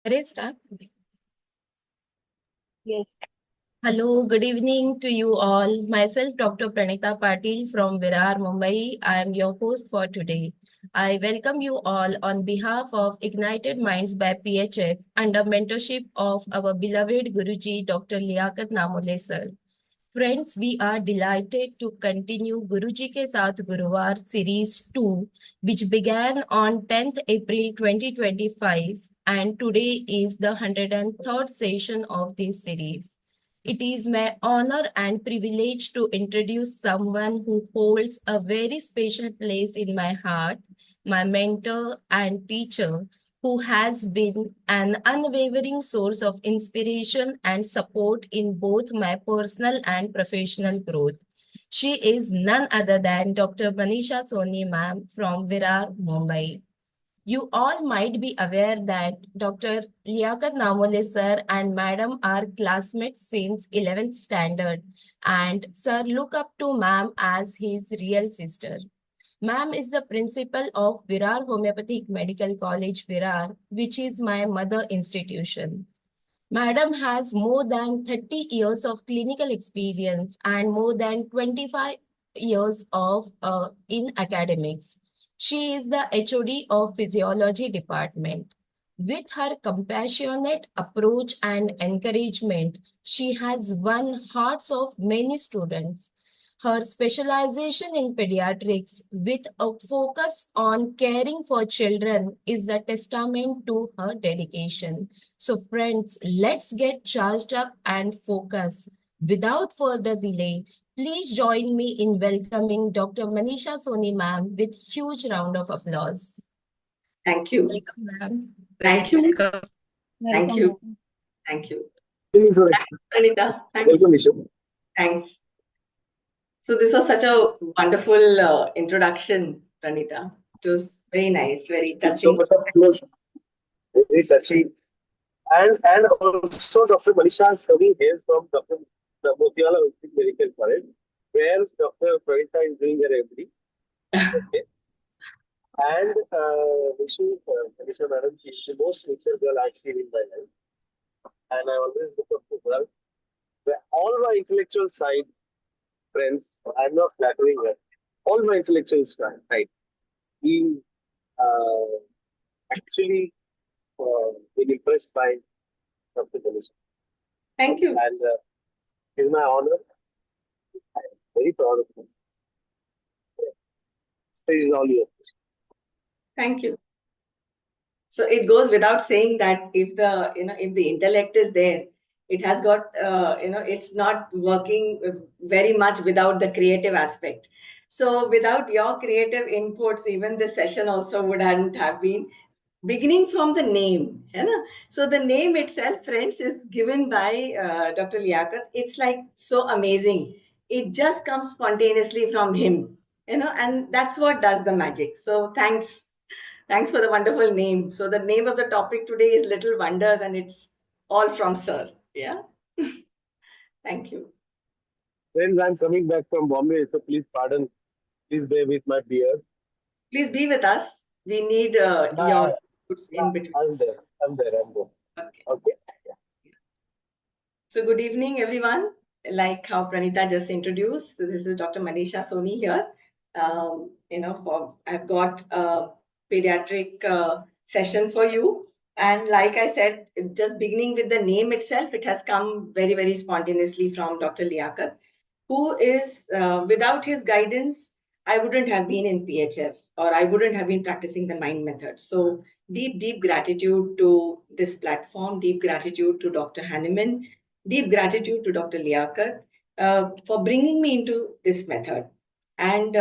Ready, start? Yes. Hello, good evening to you all. Myself, Dr. Pranita Patil from Virar, Mumbai. I am your host for today. I welcome you all on behalf of Ignited Minds by PHF under mentorship of our beloved Guruji, Dr. Liaquat Namole sir. Friends, we are delighted to continue Guruji Ke Saath Guruvar Series 2, which began on 10th April 2025, and today is the 103rd session of this series. It is my honor and privilege to introduce someone who holds a very special place in my heart, my mentor and teacher, who has been an unwavering source of inspiration and support in both my personal and professional growth. She is none other than Dr. Manisha Soni ma'am from Virar, Mumbai. You all might be aware that Dr. Liaquat Namole sir and madam are classmates since 11th standard, and sir look up to ma'am as his real sister. Ma'am is the principal of Virar Homeopathic Medical College, Virar, which is my mother institution. Madam has more than 30 years of clinical experience and more than 25 years of in academics. She is the HOD of Physiology Department. With her compassionate approach and encouragement, she has won hearts of many students. Her specialization in pediatrics with a focus on caring for children is a testament to her dedication. So, friends, let's get charged up and focus. Without further delay, please join me in welcoming Dr. Manisha Soni ma'am with huge round of applause. Thank you. Welcome, ma'am. Thank you. Thank Welcome, you. welcome. Thank you. Introduction. Anita, Welcome, thanks. Nisha. Thanks. So this was such a wonderful introduction, Pranita. It was very nice, very It's so touching. much of close, very touchy. And also Dr. Manisha is serving here from Dr. Motiala Medical College, where Dr. Pravita is doing her MD. Okay. And Manisha Madam, she's the most nature girl I've seen in my life. And I always look up to her. Where all my intellectual side, friends, I'm not flattering her. All my intellectual side, we actually been impressed by Dr. Manisha. Thank you. And it's my honor. I'm very proud of him. Stage is all yours. Thank you. So it goes without saying that if the intellect is there, it has got it's not working very much without the creative aspect. So without your creative inputs, even the session also wouldn't have been beginning from the name. है ना? So the name itself, friends, is given by Dr. Liaquat. It's like so amazing. It just comes spontaneously from him, and that's what does the magic. So thanks for the wonderful name. So the name of the topic today is Little Wonders, and it's all from Sir. Yeah. Thank you. Friends, I'm coming back from Bombay, so please pardon. Please bear with my beard. Please be with us. We need Yeah, your inputs in between. I'm there. I'm there. I'm there. Okay. Okay. So good evening, everyone. Like how Pranita just introduced, so this is Dr. Manisha Soni here. I've got a pediatric session for you. And like I said, just beginning with the name itself, it has come very, very spontaneously from Dr. Liaquat, who is, without his guidance, I wouldn't have been in PHF or I wouldn't have been practicing the mind method. So deep, deep gratitude to this platform, deep gratitude to Dr. Hanneman, deep gratitude to Dr. Liaquat for bringing me into this method. And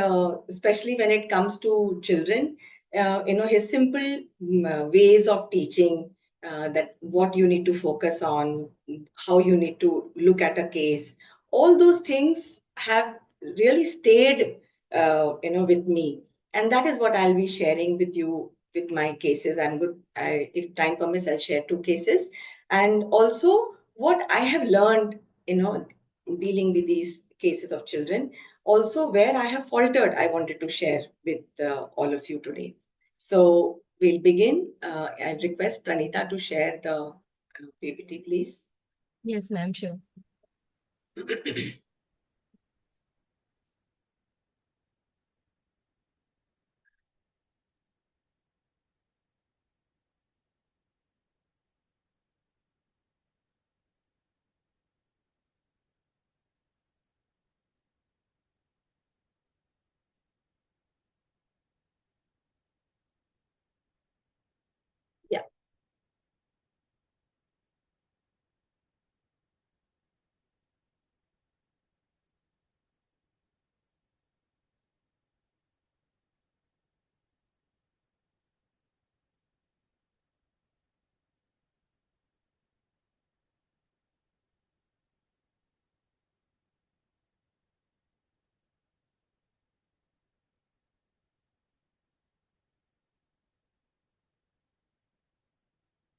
especially when it comes to children, his simple ways of teaching that what you need to focus on, how you need to look at a case, all those things have really stayed, with me. And that is what I'll be sharing with you with my cases. If time permits, I'll share two cases. And also what I have learned, dealing with these cases of children, also where I have faltered, I wanted to share with all of you today. So we'll begin. I request Pranita to share the PPT, please. Yes, ma'am, sure. Yeah.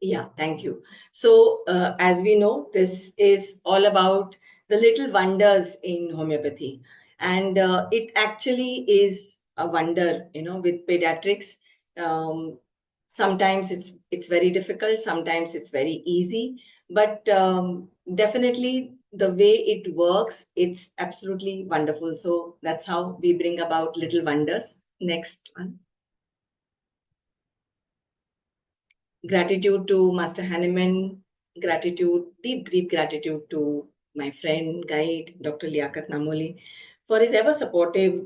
Yeah, thank you. So, as we know, this is all about the little wonders in homeopathy. And it actually is a wonder, with pediatrics. Um, Sometimes it's very difficult, sometimes it's very easy, but definitely the way it works, it's absolutely wonderful. So that's how we bring about little wonders. Next one. Gratitude to Master Hahnemann, gratitude, deep, deep gratitude to my friend, guide, Dr. Liaquat Namoli, for his ever supportive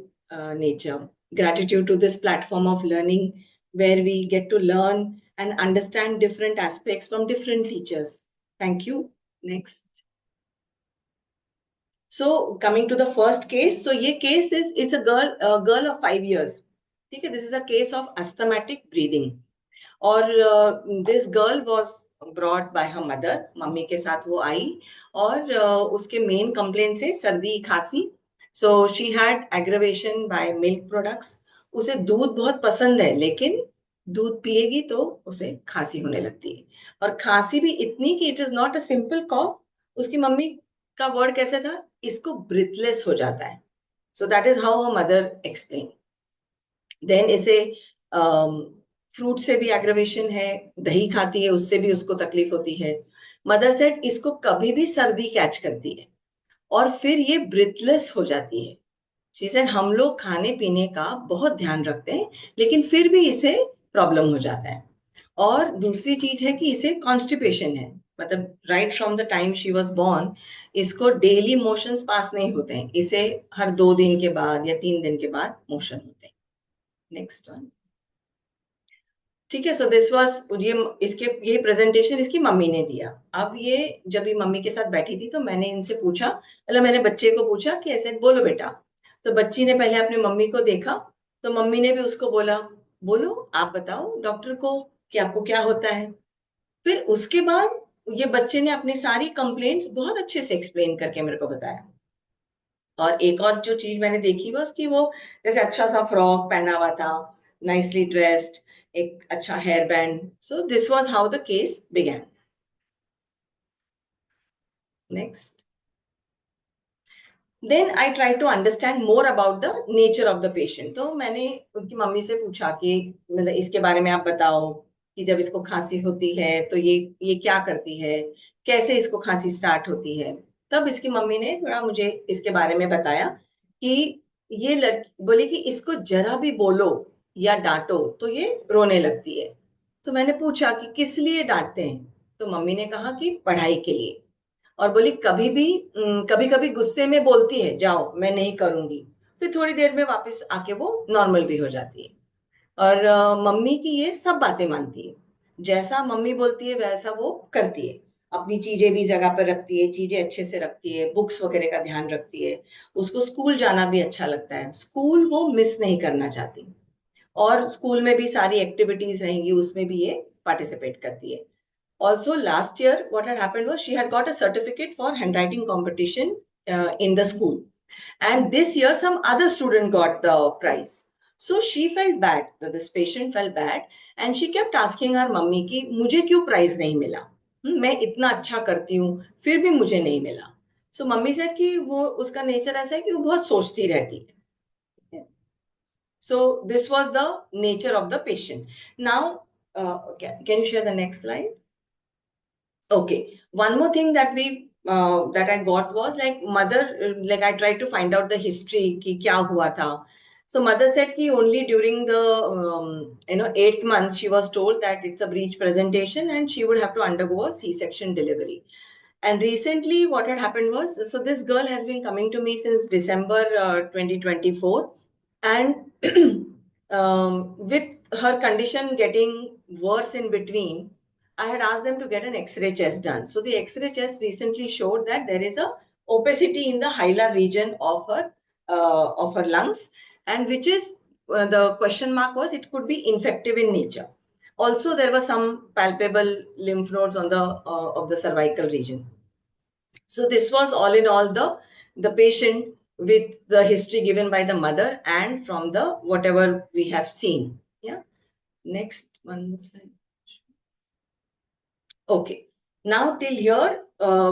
nature. Gratitude to this platform of learning where we get to learn and understand different aspects from different teachers. Thank you. Next. So coming to the first case, so ये case is it's a girl of 5 years. ठीक है, this is a case of asthmatic breathing. और this girl was brought by her mother, mummy के साथ वो आई और उसके main complain से सर्दी खांसी. So she had aggravation by milk products. उसे दूध बहुत पसंद है, लेकिन दूध पिएगी तो उसे खांसी होने लगती है, और खांसी भी इतनी कि it is not a simple cough. उसकी मम्मी का वर्ड कैसे था, इसको ब्रिथलेस हो जाता है. So that is how her mother explain. Then इसे फ्रूट से भी एग्रवेशन है, दही खाती है उससे भी उसको तकलीफ होती है. मदर सेड इसको कभी भी सर्दी कैच करती है और फिर ये ब्रिथलेस हो जाती है. शी सेड हम लोग खाने पीने का बहुत ध्यान रखते हैं, लेकिन फिर भी इसे प्रॉब्लम हो जाता है. और दूसरी चीज है कि इसे कॉन्स्टिपेशन है, मतलब right from the time she was born इसको डेली मोशंस पास नहीं होते हैं, इसे हर 2 दिन के बाद या 3 दिन के बाद मोशन होते हैं. Next one. ठीक है, सो दिस वाज ये प्रेजेंटेशन इसकी मम्मी ने दिया. अब ये जब ये मम्मी के साथ बैठी थी तो मैंने इनसे पूछा, मतलब मैंने बच्चे को पूछा कि ऐसे बोलो बेटा. तो बच्ची ने पहले अपने मम्मी को देखा, तो मम्मी ने भी उसको बोला, बोलो आप बताओ डॉक्टर को कि आपको क्या होता है. फिर उसके बाद ये बच्चे ने अपनी सारी कंप्लेंट्स बहुत अच्छे से एक्सप्लेन करके मेरे को बताया. और एक और जो चीज मैंने देखी बस कि वो जैसे अच्छा सा फ्रॉक पहना हुआ था, नाइसली ड्रेस्ड, एक अच्छा hair band. So this was how the case began. Next. Then I try to understand more about the nature of the patient. तो मैंने उनकी मम्मी से पूछा कि मतलब इसके बारे में आप बताओ कि जब इसको खांसी होती है तो ये क्या करती है, कैसे इसको खांसी स्टार्ट होती है. तब इसकी मम्मी ने थोड़ा मुझे इसके बारे में बताया कि ये बोली कि इसको जरा भी बोलो या डांटो तो ये रोने लगती है. तो मैंने पूछा कि किस लिए डांटते हैं. तो मम्मी ने कहा कि पढ़ाई के लिए. और बोली कभी कभी गुस्से में बोलती है जाओ मैं नहीं करूंगी, फिर थोड़ी देर में वापस आके वो नॉर्मल भी हो जाती है. और मम्मी की ये सब बातें मानती है, जैसा मम्मी बोलती है वैसा वो करती है. अपनी चीजें भी जगह पर रखती है, चीजें अच्छे से रखती है, बुक्स वगैरह का ध्यान रखती है. उसको स्कूल जाना भी अच्छा लगता है, स्कूल वो मिस नहीं करना चाहती, और स्कूल में भी सारी एक्टिविटीज रहेंगी उसमें भी ये पार्टिसिपेट करती है. Also, last year, what had happened was she had got a certificate for handwriting competition in the school. And this year, some other student got the prize. So she felt bad, that this patient felt bad, and she kept asking her mummy कि मुझे क्यों prize नहीं मिला, मैं इतना अच्छा करती हूँ फिर भी मुझे नहीं मिला. So मम्मी said कि वो उसका नेचर ऐसा है कि वो बहुत सोचती रहती है. So this was the nature of the patient. Now, can you share the next slide? Okay. One more thing that that I got was like mother, like I tried to find out the history ki kya hua tha. So mother said ki only during the 8th month she was told that it's a breech presentation and she would have to undergo a C-section delivery. And recently, what had happened was, so this girl has been coming to me since December 2024, and with her condition getting worse in between, I had asked them to get an X-ray chest done. So the X-ray chest recently showed that there is a opacity in the hilar region of her lungs, and which is the question mark was it could be infective in nature. Also, there were some palpable lymph nodes on the of the cervical region. So this was all in all the patient with the history given by the mother and from the whatever we have seen. Yeah. Next one slide. Okay. Now till here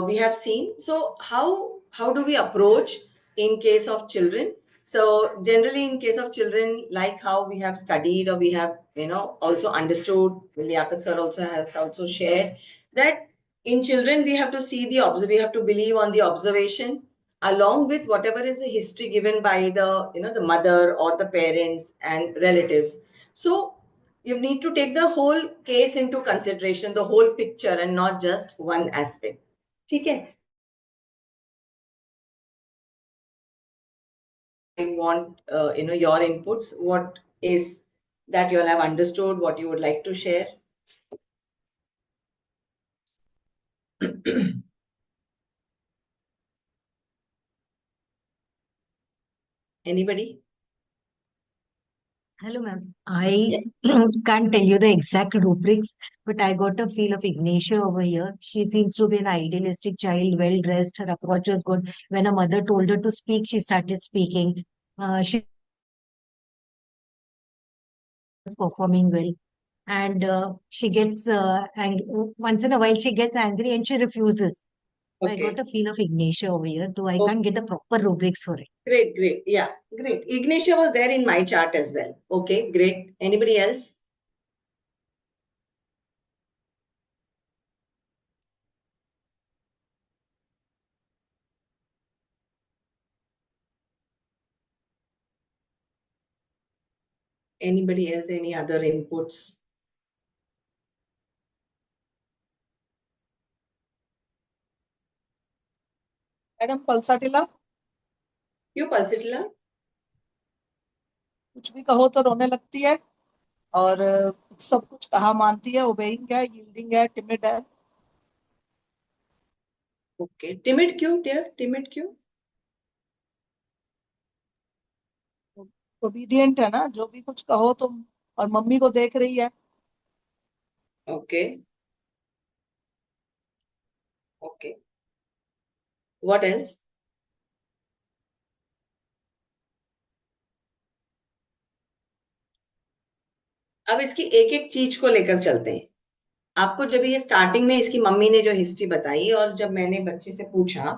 we have seen. So how do we approach in case of children? So generally in case of children, like how we have studied or we have also understood, Liaquat sir also has also shared that in children we have to see we have to believe on the observation along with whatever is the history given by the mother or the parents and relatives. So you need to take the whole case into consideration, the whole picture, and not just one aspect. Okay. I want your inputs. What is that you all have understood? What you would like to share? Anybody? Hello, ma'am. I can't tell you the exact rubrics, but I got a feel of Ignatia over here. She seems to be an idealistic child, well dressed. Her approach was good. When her mother told her to speak, she started speaking. She was performing well. And she gets once in a while, she gets angry and she refuses. I Okay. got a feel of Ignatia over here, though I Okay. can't get the proper rubrics for it. Great, great. Yeah, great. Ignatia was there in my chart as well. Okay, great. Anybody else? Anybody else? Any other inputs? Madam pulsatilla क्यों pulsatilla? कुछ भी कहो तो रोने लगती है और सब कुछ कहा मानती है, ओबेइंग है, यील्डिंग है, टिमिड है. ओके, टिमिड क्यों डियर? टिमिड क्यों? ओबीडियंट है ना, जो भी कुछ कहो तुम, और मम्मी को देख रही है. Okay okay, what else? अब इसकी एक एक चीज को लेकर चलते हैं. आपको जब ये स्टार्टिंग में इसकी मम्मी ने जो हिस्ट्री बताई और जब मैंने बच्चे से पूछा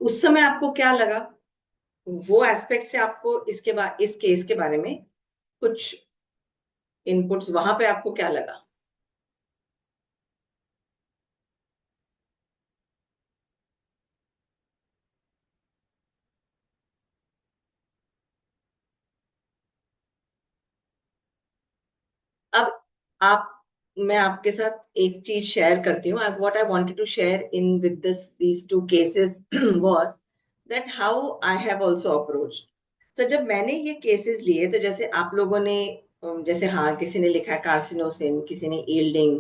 उस समय आपको क्या लगा? वो एस्पेक्ट से आपको इसके बाद इस केस के बारे में कुछ इनपुट्स वहां पे आपको क्या लगा? अब आप मैं आपके साथ एक चीज शेयर करती हूँ. What I wanted to share in with these two cases was that how I have also approached. तो जब मैंने ये केसेस लिए तो जैसे आप लोगों ने जैसे हाँ किसी ने लिखा है कार्सिनोसिन, किसी ने ईल्डिंग,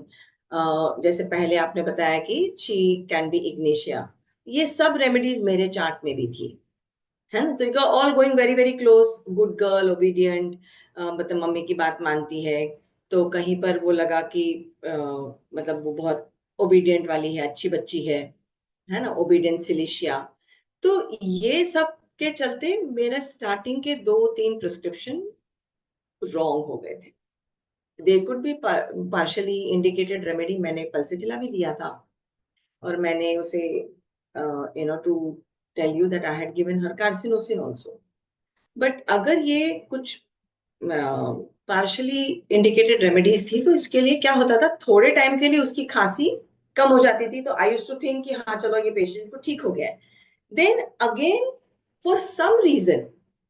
जैसे पहले आपने बताया कि शी कैन बी इग्नेशिया. ये सब रेमेडीज मेरे चार्ट में भी थी, है ना. तो all going very very close, good girl, obedient, मतलब मम्मी की बात मानती है. तो कहीं पर वो लगा कि मतलब वो बहुत ओबीडियंट वाली है, अच्छी बच्ची है ना, ओबीडियंट सिलिशिया. तो ये सब के चलते मेरा स्टार्टिंग के 2-3 प्रिस्क्रिप्शन रॉन्ग हो गए थे. They could be partially indicated remedy. मैंने पल्सिटिला भी दिया था और मैंने उसे to tell you that I had given her carcinosin also. But अगर ये कुछ पार्शली इंडिकेटेड रेमेडीज थी, तो इसके लिए क्या होता था, थोड़े टाइम के लिए उसकी खांसी कम हो जाती थी, तो आई यूज्ड टू थिंक कि हाँ चलो ये पेशेंट को ठीक हो गया है। Then again for some reason,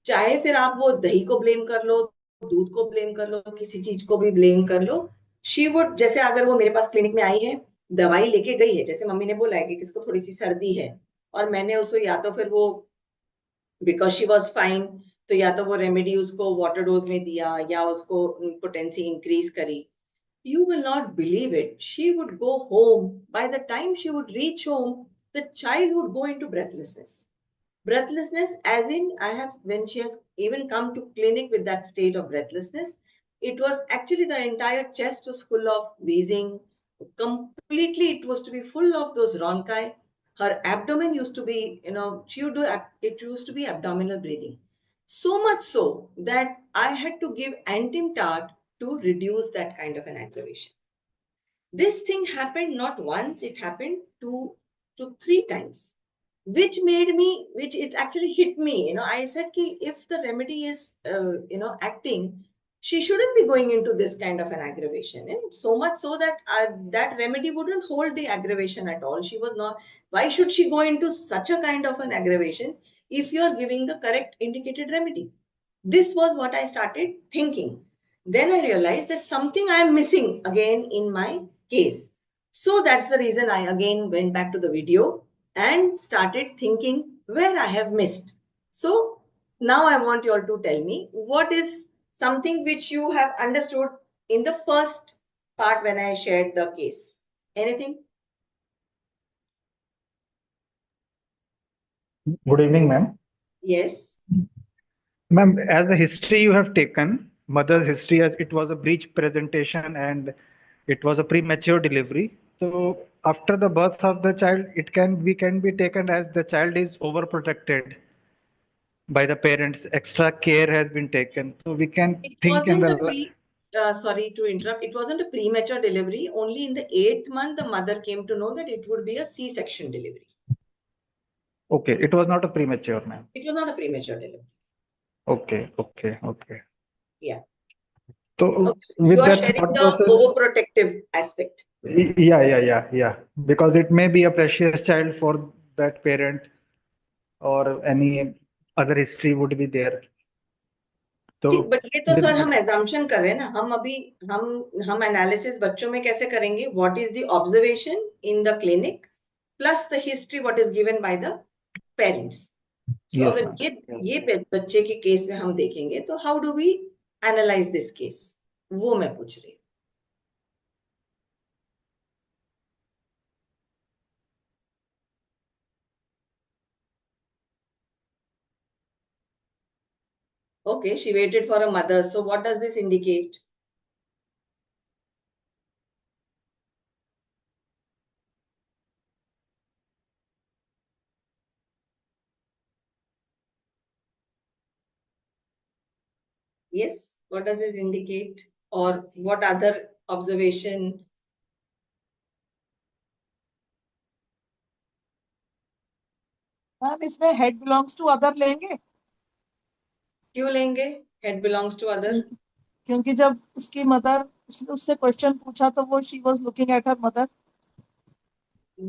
चाहे फिर आप वो दही को ब्लेम कर लो, दूध को ब्लेम कर लो, किसी चीज को भी ब्लेम कर लो, शी वुड, जैसे अगर वो मेरे पास क्लिनिक में आई है, दवाई लेके गई है, जैसे मम्मी ने बोला है कि किसको थोड़ी सी सर्दी है, और मैंने उसको या तो फिर वो बिकॉज शी वॉज फाइन, तो या तो वो रेमेडी उसको वाटर डोज में दिया या उसको पोटेंसी इंक्रीज करी, you will not believe it. She would go home. By the time she would reach home, the child would go into breathlessness. Breathlessness, as in, I have, when she has even come to clinic with that state of breathlessness, it was actually the entire chest was full of wheezing. Completely, it was to be full of those rhonchi. Her abdomen used to be, she would do, it used to be abdominal breathing. So much so that I had to give antim-tart to reduce that kind of an aggravation. This thing happened not once, it happened two to three times, which it actually hit me. I said, ki, if the remedy is, acting, she shouldn't be going into this kind of an aggravation. And so much so that that remedy wouldn't hold the aggravation at all. She was not, why should she go into such a kind of an aggravation if you're giving the correct indicated remedy? This was what I started thinking. Then I realized there's something I am missing again in my case. So that's the reason I again went back to the video and started thinking where I have missed. So now I want you all to tell me what is something which you have understood in the first part when I shared the case. Anything? Good evening, ma'am. Yes. Ma'am, as the history you have taken, mother's history as it was a breech presentation and it was a premature delivery. So after the birth of the child, we can be taken as the child is overprotected by the parents. Extra care has been taken. So we can It think in wasn't a the sorry to interrupt. It wasn't a premature delivery. Only in the 8th month, the mother came to know that it would be a C-section delivery. okay, it was not a premature, ma'am. It was not a premature delivery. Okay. Yeah. So Okay. So you with are that sharing thought the process, overprotective aspect. yeah. Because it may be a precious child for that parent or any other history would be there. ठीक, So but ये तो with sir हम that, assumption कर रहे हैं ना, हम अभी हम एनालिसिस बच्चों में कैसे करेंगे, what is the observation in the clinic plus the history what is given by the parents. So yes, अगर ma'am. ये बच्चे के केस में हम देखेंगे तो how do we analyse this case, वो मैं पूछ रही हूँ। Okay, she waited for a mother. So what does this indicate? Yes, what does it indicate? Or what other observation? Ma'am इसमें हेड बिलोंग्स टू अदर लेंगे, क्यों लेंगे? Head belongs to other. क्योंकि जब उसकी मदर उससे क्वेश्चन पूछा तो वो she was looking at her mother.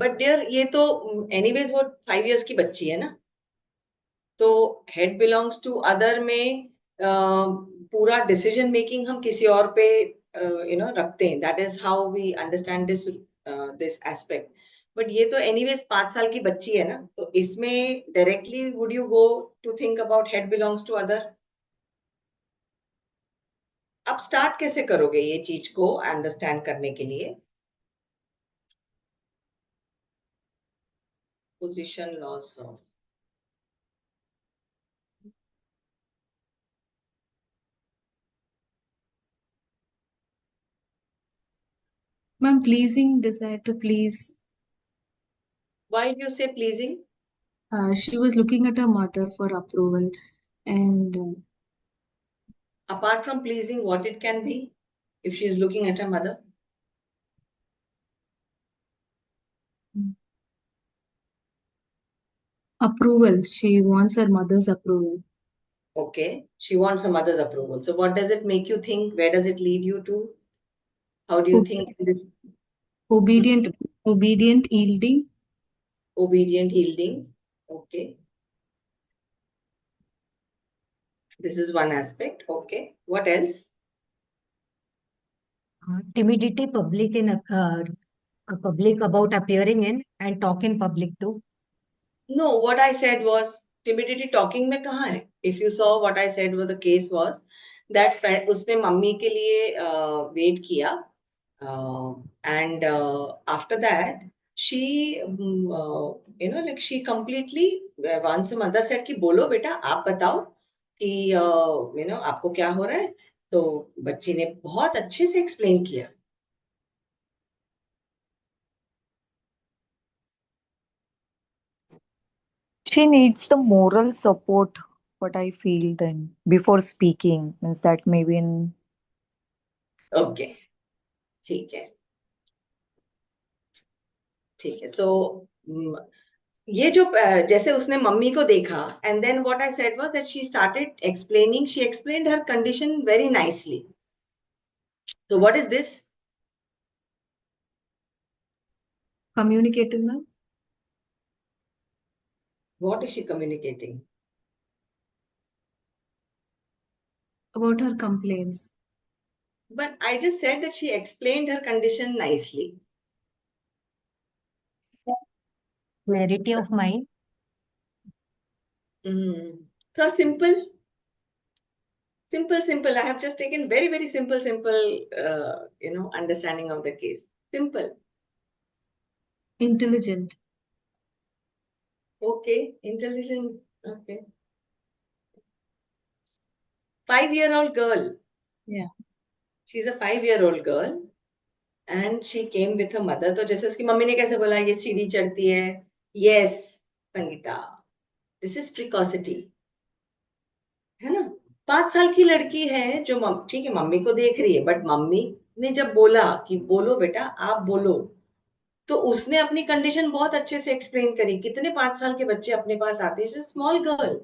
But dear, ये तो anyways वो 5 years की बच्ची है ना, तो head belongs to other में पूरा decision making हम किसी और पे रखते हैं. That is how we understand this aspect. But ये तो anyways 5 साल की बच्ची है ना, तो इसमें directly would you go to think about head belongs to other? अब स्टार्ट कैसे करोगे ये चीज को अंडरस्टैंड करने के लिए? Position loss of Ma'am, pleasing, desire to please. Why do you say pleasing? She was looking at her mother for approval, and Apart from pleasing, what it can be if she is looking at her mother? approval. She wants her mother's approval. Okay. She wants her mother's approval. So what does it make you think? Where does it lead you to? How do you think this Obedient, obedient, yielding. obedient yielding? Okay. This is one aspect. Okay. What else? Timidity, public about appearing in and talk in public too. No, what I said was timidity talking में कहाँ है? If you saw what I said was the case was that friend उसने mummy के लिए wait किया and after that she like she completely once her mother said कि बोलो बेटा आप बताओ कि आपको क्या हो रहा है तो बच्ची ने बहुत अच्छे से एक्सप्लेन किया. She needs the moral support, what I feel then, before speaking. Means that maybe in Okay, ठीक है. ठीक है. So ये जो जैसे उसने मम्मी को देखा and then what I said was that she started explaining, she explained her condition very nicely. So what is this? Communicative, ma'am. What is she communicating? About her complaints. But I just said that she explained her condition nicely. Clarity of mind. So simple. Simple. I have just taken very, very simple, understanding of the case. Simple. Intelligent. Okay. Intelligent. Okay. 5-year-old girl. Yeah. She's a 5-year-old girl. And she came with her mother. तो जैसे उसकी mummy ने कैसे बोला ये सीढ़ी चढ़ती है. Yes, Sangeeta. This is precocity. है ना? 5 साल की लड़की है जो ठीक है मम्मी को देख रही है बट मम्मी ने जब बोला कि बोलो बेटा आप बोलो तो उसने अपनी कंडीशन बहुत अच्छे से एक्सप्लेन करी. कितने 5 साल के बच्चे अपने पास आते हैं स्मॉल गर्ल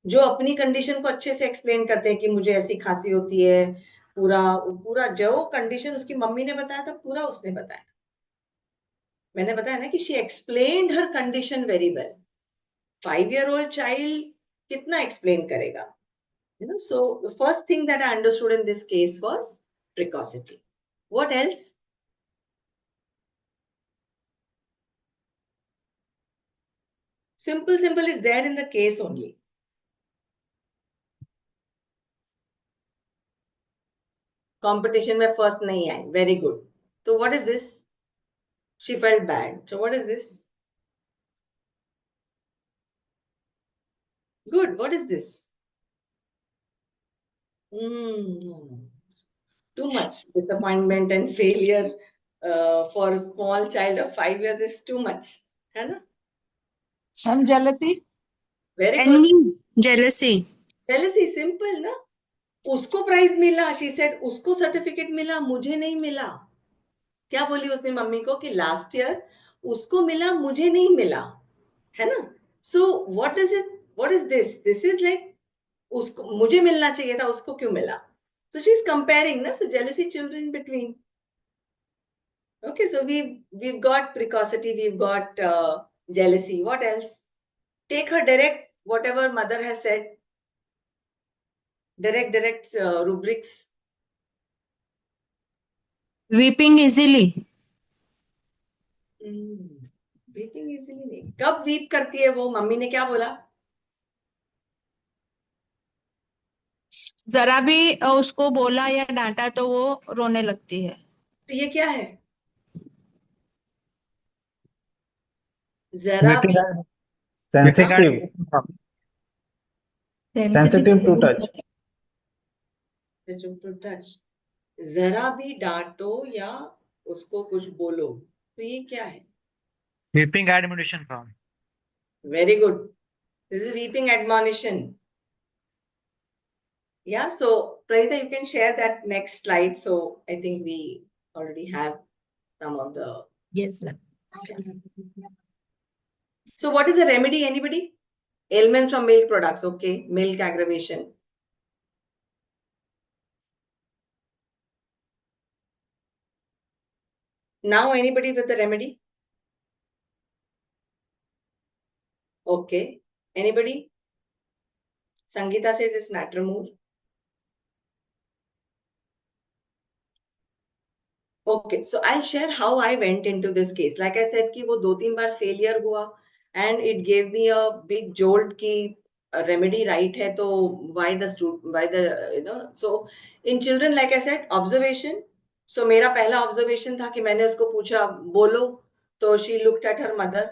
जो अपनी कंडीशन को अच्छे से एक्सप्लेन करते हैं कि मुझे ऐसी खांसी होती है. पूरा पूरा जो कंडीशन उसकी मम्मी ने बताया था पूरा उसने बताया. मैंने बताया ना कि she explained her condition very well. 5-year-old child कितना explain करेगा? So the first thing that I understood in this case was precocity. What else? Simple is there in the case only. Competition में first नहीं आई. Very good. So what is this? She felt bad. So what is this? Good. What is this? No. Too much disappointment and failure for a small child of 5 years is too much. है ना? Some jealousy. Very good. Envy, jealousy. Jealousy, simple ना? उसको prize मिला, she said उसको certificate मिला, मुझे नहीं मिला. क्या बोली उसने मम्मी को कि लास्ट ईयर उसको मिला, मुझे नहीं मिला. है ना? So what is it? What is this? This is like उसको मुझे मिलना चाहिए था, उसको क्यों मिला? So she's comparing ना, so jealousy children between. Okay, so we've got precocity, we've got jealousy. What else? Take her direct, whatever mother has said. Direct rubrics. Weeping easily. Weeping easily नहीं. कब weep करती है वो? Mummy ने क्या बोला? जरा भी उसको बोला या डांटा तो वो रोने लगती है. तो ये क्या है? जरा भी Sensitive. Sensitive to touch. to touch. जरा भी डांटो या उसको कुछ बोलो तो ये क्या है? Weeping admonition from. Very good. This is weeping admonition. Yeah, so Pranita, you can share that next slide. So I think we already have some of the. Yes, ma'am. So what is the remedy? Anybody? Ailments from milk products, okay. Milk aggravation. Now anybody with the remedy? Okay. Anybody? Sangeeta says it's Natramur. Okay, so I'll share how I went into this case. Like I said, कि वो 2-3 बार failure हुआ, and it gave me a big jolt कि remedy right है, तो why the so in children, like I said, observation. So मेरा पहला observation था कि मैंने उसको पूछा बोलो, तो she looked at her mother,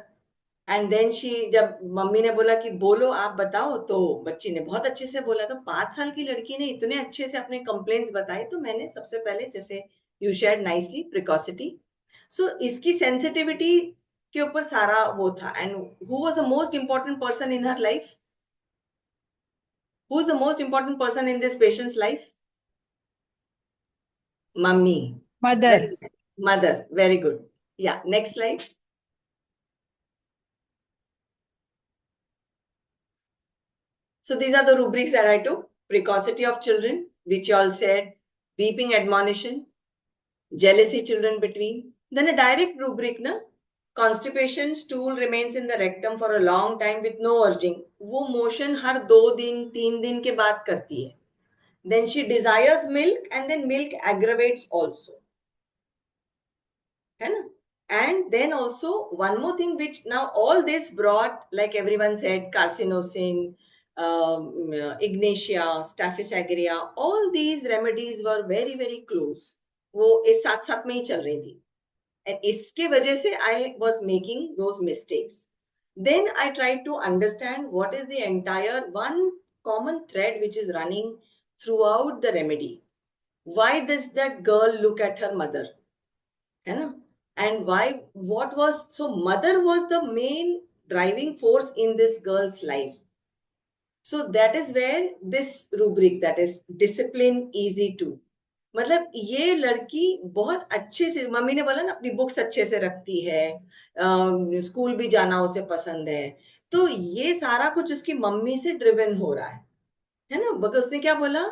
and then जब मम्मी ने बोला कि बोलो आप बताओ, तो बच्ची ने बहुत अच्छे से बोला। तो 5 साल की लड़की ने इतने अच्छे से अपने कंप्लेंट्स बताए, तो मैंने सबसे पहले, जैसे you shared nicely, precocity, so इसकी सेंसिटिविटी के ऊपर सारा वो था। And who was the most important person in her life? Who is the most important person in this patient's life? Mummy. Mother. Mother, very good. Yeah, next slide. So these are the rubrics that I took: precocity of children, which you all said, weeping admonition, jealousy children between. Then a direct rubric, na? Constipation, stool remains in the rectum for a long time with no urging. वो motion हर 2 दिन 3 दिन के बाद करती है. Then she desires milk, and then milk aggravates also. है ना? And then also one more thing, which now all this brought, like everyone said, carcinosin, ignatia, staphylos aureus, all these remedies were very, very close. वो इस साथ साथ में ही चल रही थी. And इसके वजह से I was making those mistakes. Then I tried to understand what is the entire one common thread which is running throughout the remedy. Why does that girl look at her mother? है ना? And why, what was, so mother was the main driving force in this girl's life. So that is where this rubric, that is discipline easy to, मतलब ये लड़की बहुत अच्छे से, mummy ने बोला ना अपनी बुक्स अच्छे से रखती है, स्कूल भी जाना उसे पसंद है, तो ये सारा कुछ उसकी मम्मी से ड्रिवन हो रहा है ना? बल्कि उसने क्या बोला,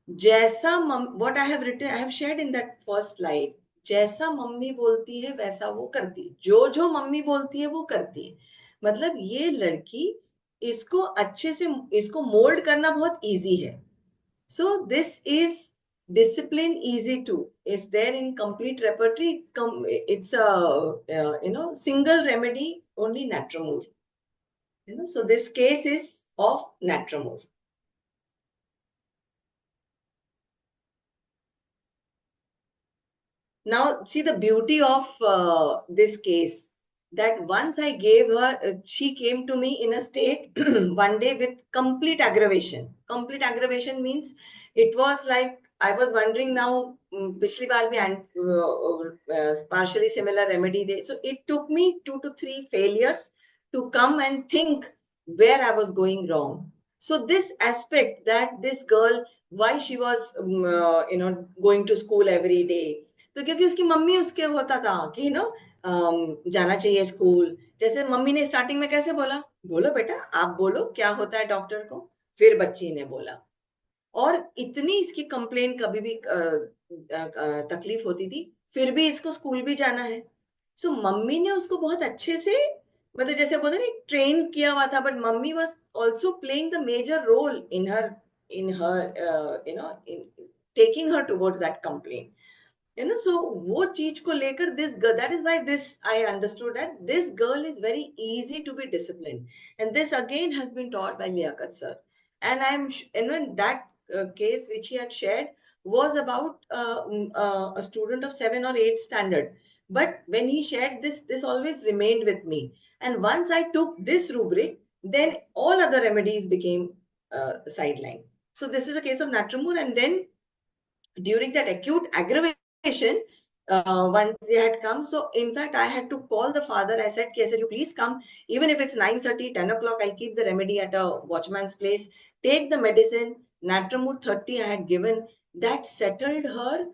जैसा what I have written, I have shared in that first slide, जैसा मम्मी बोलती है वैसा वो करती है, जो जो मम्मी बोलती है वो करती है। मतलब ये लड़की, इसको अच्छे से, इसको मोल्ड करना बहुत इजी है। So this is discipline easy to, it's there in complete repertory. It's a single remedy, only Natramur. So this case is of Natramur. Now, see the beauty of this case, that once I gave her, she came to me in a state one day with complete aggravation. Complete aggravation means it was like, I was wondering now, पिछली बार भी partially similar remedy there. So it took me 2 to 3 failures to come and think where I was going wrong. So this aspect, that this girl, why she was going to school every day, तो क्योंकि उसकी mummy उसके होता था कि जाना चाहिए school. जैसे मम्मी ने स्टार्टिंग में कैसे बोला, बोलो बेटा आप बोलो क्या होता है डॉक्टर को, फिर बच्ची ने बोला, और इतनी इसकी कंप्लेन कभी भी तकलीफ होती थी, फिर भी इसको स्कूल भी जाना है। सो मम्मी ने उसको बहुत अच्छे से, मतलब जैसे बोलते ना, ट्रेन किया हुआ था, but mummy was also playing the major role in her in taking her towards that complaint. So वो चीज को लेकर this girl, that is why this I understood that this girl is very easy to be disciplined, and this again has been taught by Liaquat sir. And when that case which he had shared was about a student of 7 or 8 standard, but when he shared this always remained with me, and once I took this rubric, then all other remedies became sidelined. So this is a case of Natramur. And then during that acute aggravation, once they had come, so in fact I had to call the father. I said, you please come, even if it's 9:30, 10 o'clock, I'll keep the remedy at a watchman's place, take the medicine. Natramur 30 I had given, that settled her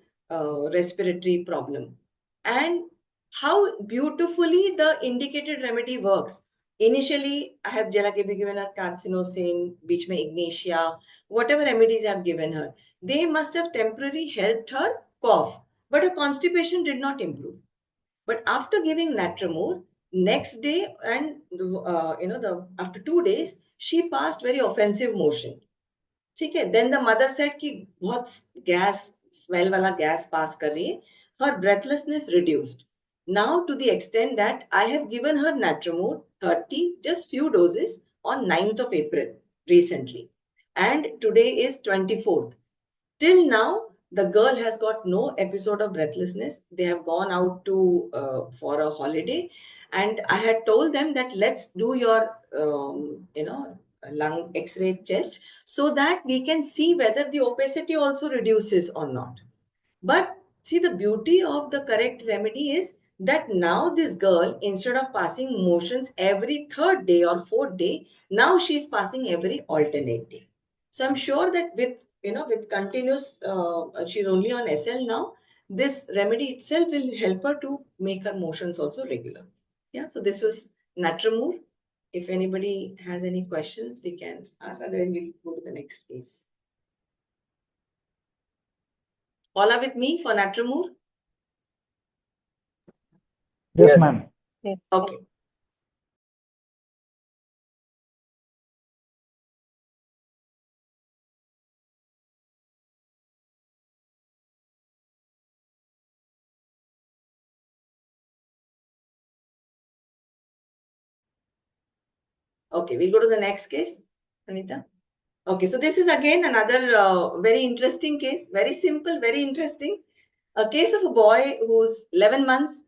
respiratory problem. And how beautifully the indicated remedy works. Initially, I have given her carcinosin, बीच में ignatia, whatever remedies I have given her. They must have temporarily helped her cough, but her constipation did not improve. But after giving Natramur, next day and after 2 days, she passed very offensive motion. ठीक है, then the mother said कि बहुत gas smell वाला gas pass कर रही है, her breathlessness reduced. Now to the extent that I have given her Natramur 30, just few doses on 9th of April recently, and today is 24th. Till now, the girl has got no episode of breathlessness. They have gone out to for a holiday, and I had told them that let's do your lung X-ray chest so that we can see whether the opacity also reduces or not. But see, the beauty of the correct remedy is that now this girl, instead of passing motions every 3rd day or 4th day, now she is passing every alternate day. So I'm sure that with continuous, she's only on SL now, this remedy itself will help her to make her motions also regular. Yeah, so this was Natramur. If anybody has any questions, we can ask. Otherwise, we'll go to the next case. All are with me for Natramur? Yes, ma'am. Yes. Okay. Okay, we'll go to the next case, Anita. Okay, so this is again another very interesting case, very simple, very interesting. A case of a boy who's 11 months.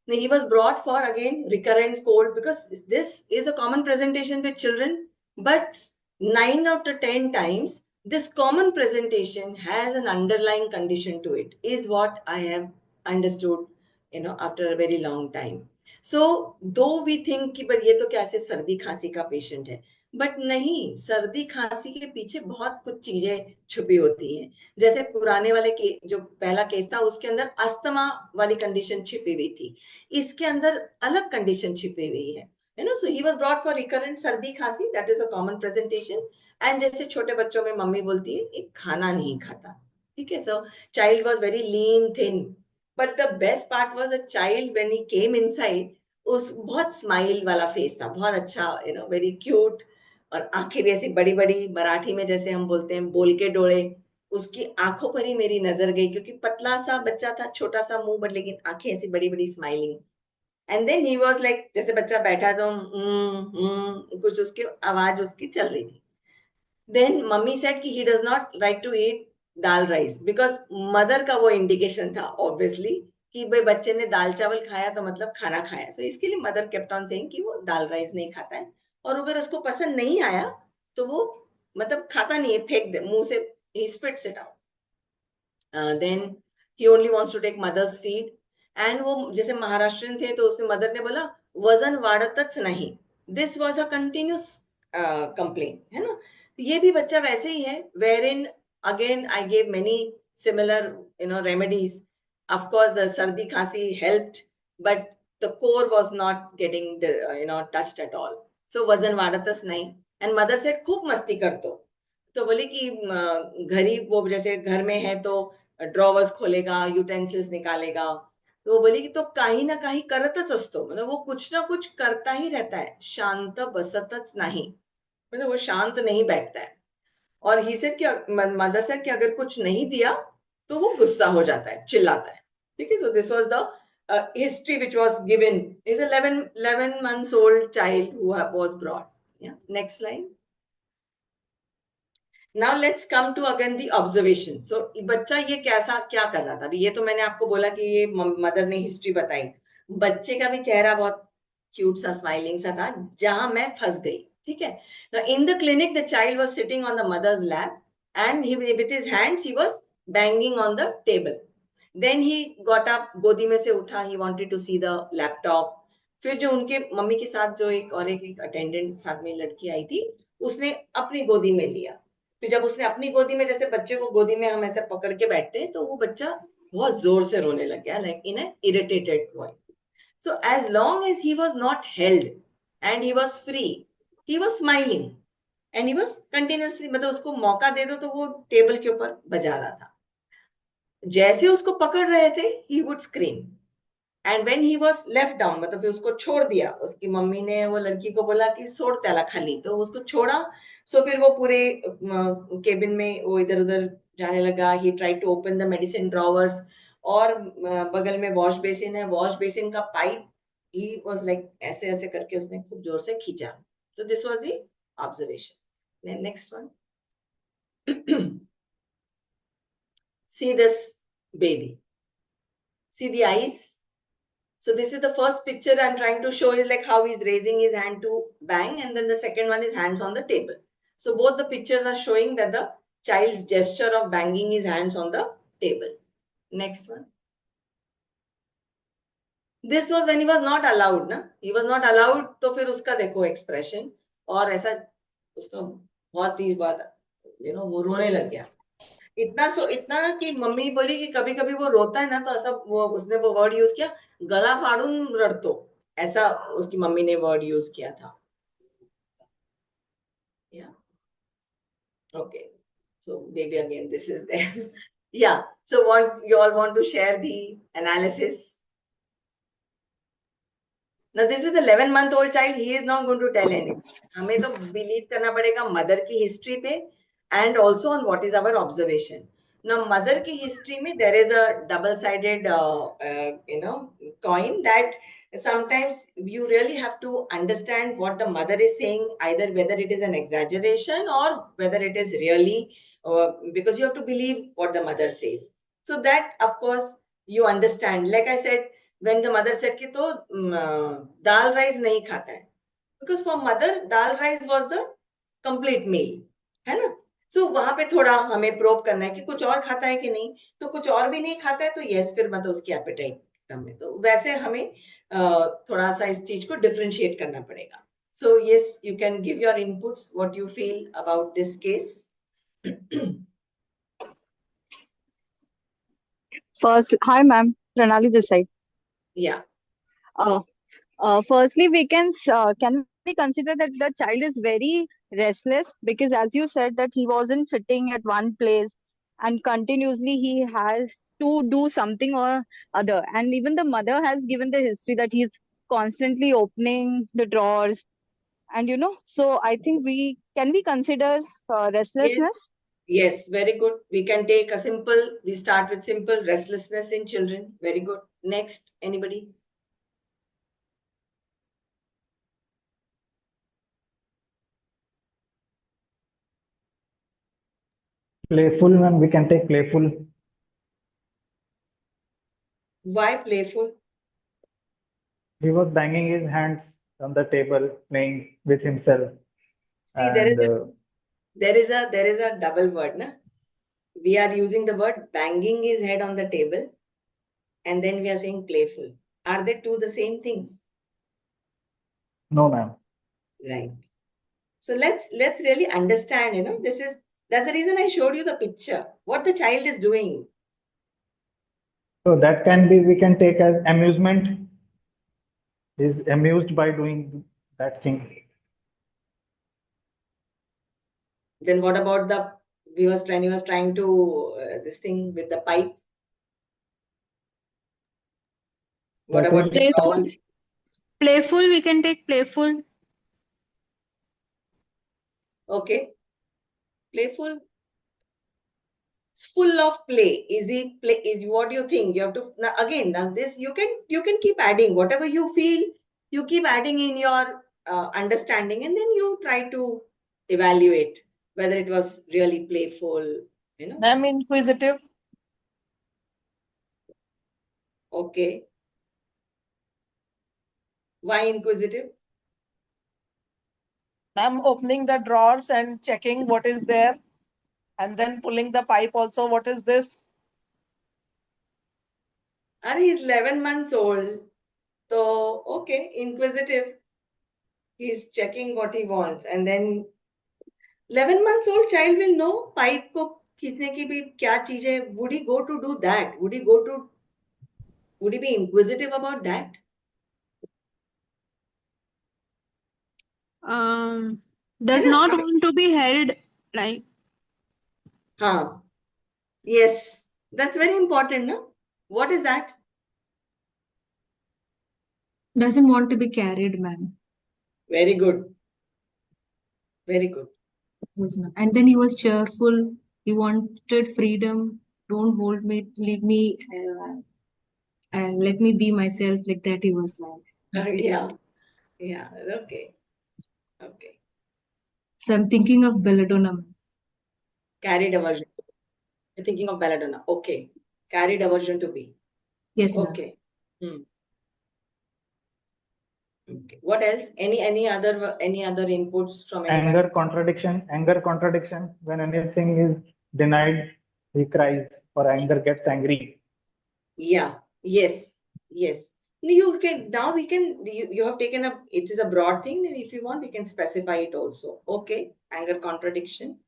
Now, he was brought for again recurrent cold because this is a common presentation with children, but 9 out of 10 times, this common presentation has an underlying condition to it, is what I have understood, after a very long time. So, though we think कि but ये तो क्या सिर्फ सर्दी खांसी का patient है, but नहीं, सर्दी खांसी के पीछे बहुत कुछ चीजें छुपी होती हैं. जैसे पुराने वाले के जो पहला केस था उसके अंदर अस्थमा वाली कंडीशन छिपी हुई थी, इसके अंदर अलग कंडीशन छिपी हुई है. So he was brought for recurrent सर्दी खांसी, that is a common presentation. And जैसे छोटे बच्चों में मम्मी बोलती है ये खाना नहीं खाता, ठीक है. So child was very lean, thin, but the best part was the child when he came inside, उस बहुत स्माइल वाला फेस था, बहुत अच्छा, very cute, और आंखें भी ऐसी बड़ी बड़ी, मराठी में जैसे हम बोलते हैं बोल के डोळे, उसकी आंखों पर ही मेरी नजर गई क्योंकि पतला सा बच्चा था, छोटा सा मुंह, बट लेकिन आंखें ऐसी बड़ी बड़ी smiling. And then he was like, जैसे बच्चा बैठा तो कुछ उसकी आवाज उसकी चल रही थी. देन मम्मी सेड कि he does not like to eat dal rice because mother का वो इंडिकेशन था ऑब्वियसली कि भाई बच्चे ने दाल चावल खाया तो मतलब खाना खाया. सो इसके लिए मदर केप्ट ऑन सेइंग कि वो दाल राइस नहीं खाता है, और अगर उसको पसंद नहीं आया तो वो मतलब खाता नहीं है, फेंक दे मुंह से, he spits it out. Then he only wants to take mother's feed. And वो जैसे महाराष्ट्रियन थे तो उसने मदर ने बोला वजन वाढतच नहीं. This was a continuous complaint, है ना. ये भी बच्चा वैसे ही है, wherein again I gave many similar remedies. Of course the सर्दी खांसी helped, but the core was not getting touched at all. So वजन वाढतच नहीं. And mother said खूब मस्ती करतो. तो बोली कि घर ही वो जैसे घर में है तो ड्रॉवर्स खोलेगा, यूटेंसिल्स निकालेगा. तो वो बोली कि तो काही ना काही करतच असतो, मतलब वो कुछ ना कुछ करता ही रहता है, शांत बसतच नाही, मतलब वो शांत नहीं बैठता है. और ही सेड कि मदर सेड कि अगर कुछ नहीं दिया तो वो गुस्सा हो जाता है, चिल्लाता है. ठीक है. सो this was the history which was given. Is 11 months old child who was brought. Yeah. Next slide. Now let's come to again the observation. So बच्चा ये कैसा क्या कर रहा था. अभी ये तो मैंने आपको बोला कि ये मदर ने हिस्ट्री बताई. बच्चे का भी चेहरा बहुत क्यूट सा स्माइलिंग सा था, जहां मैं फंस गई. ठीक है. Now in the clinic the child was sitting on the mother's lap and he with his hands he was banging on the table. Then he got up, गोदी में से उठा, he wanted to see the laptop. फिर जो उनके mummy के साथ जो एक अटेंडेंट साथ में लड़की आई थी, उसने अपनी गोदी में लिया. फिर जब उसने अपनी गोदी में, जैसे बच्चे को गोदी में हम ऐसे पकड़ के बैठते हैं, तो वो बच्चा बहुत जोर से रोने लग गया, like in an irritated voice. So as long as he was not held, and he was free. He was smiling and he was continuously, मतलब उसको मौका दे दो तो वो टेबल के ऊपर बजा रहा था. जैसे उसको पकड़ रहे थे he would scream. And when he was left down, मतलब फिर उसको छोड़ दिया, उसकी मम्मी ने वो लड़की को बोला कि छोड़ त्याला खाली, तो उसको छोड़ा. सो फिर वो पूरे केबिन में वो इधर उधर जाने लगा. He tried to open the medicine drawers, और बगल में वॉश बेसिन है, वॉश बेसिन का पाइप ही वाज लाइक ऐसे ऐसे करके उसने खूब जोर से खींचा. So this was the observation. Then next one. See this baby. See the eyes. So this is the first picture I'm trying to show, is like how he's raising his hand to bang, and then the second one is hands on the table. So both the pictures are showing that the child's gesture of banging his hands on the table. Next one. This was when he was not allowed, na? He was not allowed, तो फिर उसका देखो expression, और ऐसा उसका बहुत ही बात, वो रोने लग गया. इतना कि मम्मी बोली कि कभी कभी वो रोता है ना, तो ऐसा उसने वो वर्ड यूज किया, गला फाड़ून रड़तो, ऐसा उसकी मम्मी ने वर्ड यूज किया था. Yeah. Okay. So maybe again this is there. Yeah. So you all want to share the analysis? Now this is the 11-month-old child. He is not going to tell anything. हमें तो believe करना पड़ेगा mother की history पे, and also on what is our observation. Now mother की history में there is a double-sided coin, that sometimes you really have to understand what the mother is saying, either whether it is an exaggeration or whether it is really, because you have to believe what the mother says. So that of course you understand. Like I said, when the mother said कि तो दाल rice नहीं खाता है, because for mother dal rice was the complete meal, है ना. So वहां पे थोड़ा हमें प्रोब करना है कि कुछ और खाता है कि नहीं. तो कुछ और भी नहीं खाता है तो यस, फिर मतलब उसकी एपेटाइट कम है. तो वैसे हमें थोड़ा सा इस चीज को डिफरेंशिएट करना पड़ेगा. So yes, you can give your inputs, what you feel about this case. First, hi ma'am, Pranali this side. Yeah. Firstly, can we consider that the child is very restless, because as you said that he wasn't sitting at one place and continuously he has to do something or other, and even the mother has given the history that he's constantly opening the drawers, and so I think we consider restlessness. Yes, very good. We can take we start with simple restlessness in children. Very good. Next, anybody? Playful, ma'am, we can take playful. Why playful? He was banging his hands on the table, playing with himself. See, there is a double word, na? We are using the word banging his head on the table, and then we are saying playful. Are they two the same things? No, ma'am. Right. So let's really understand, that's the reason I showed you the picture, what the child is doing. So that can be, we can take as amusement. He's amused by doing that thing. Then what about he was trying to this thing with the pipe? What about the Playful. Playful, we can take playful. Okay. Playful. Full of play. Is he play? What do you think? You have to now this you can keep adding whatever you feel. You keep adding in your understanding, and then you try to evaluate whether it was really playful. I'm inquisitive. Okay. Why inquisitive? I'm opening the drawers and checking what is there, and then pulling the pipe also. What is this? And he's 11 months old. So, okay, inquisitive. He's checking what he wants. And then 11 months old child will know pipe को खींचने की भी क्या चीज है. Would he go to do that? Would he be inquisitive about that? Does है ना? not want to be held, like हाँ, yes, that's very important, no? What is that? Doesn't want to be carried, ma'am. Very good, very good. Yes, ma'am. And then he was cheerful. He wanted freedom. Don't hold me, leave me, let me be myself. Like that, he was saying. Yeah, yeah, okay, okay. So I'm thinking of belladonna, ma'am. Carried aversion. You're thinking of belladonna. Okay. Carried aversion to be. Yes, ma'am. Okay. Okay. What else? Any other inputs from anyone? Anger contradiction. When anything is denied, he cries, or anger gets angry. Yeah. Yes. Yes. You can now we can you have taken up it is a broad thing. Then if you want, we can specify it also. Okay. Anger contradiction.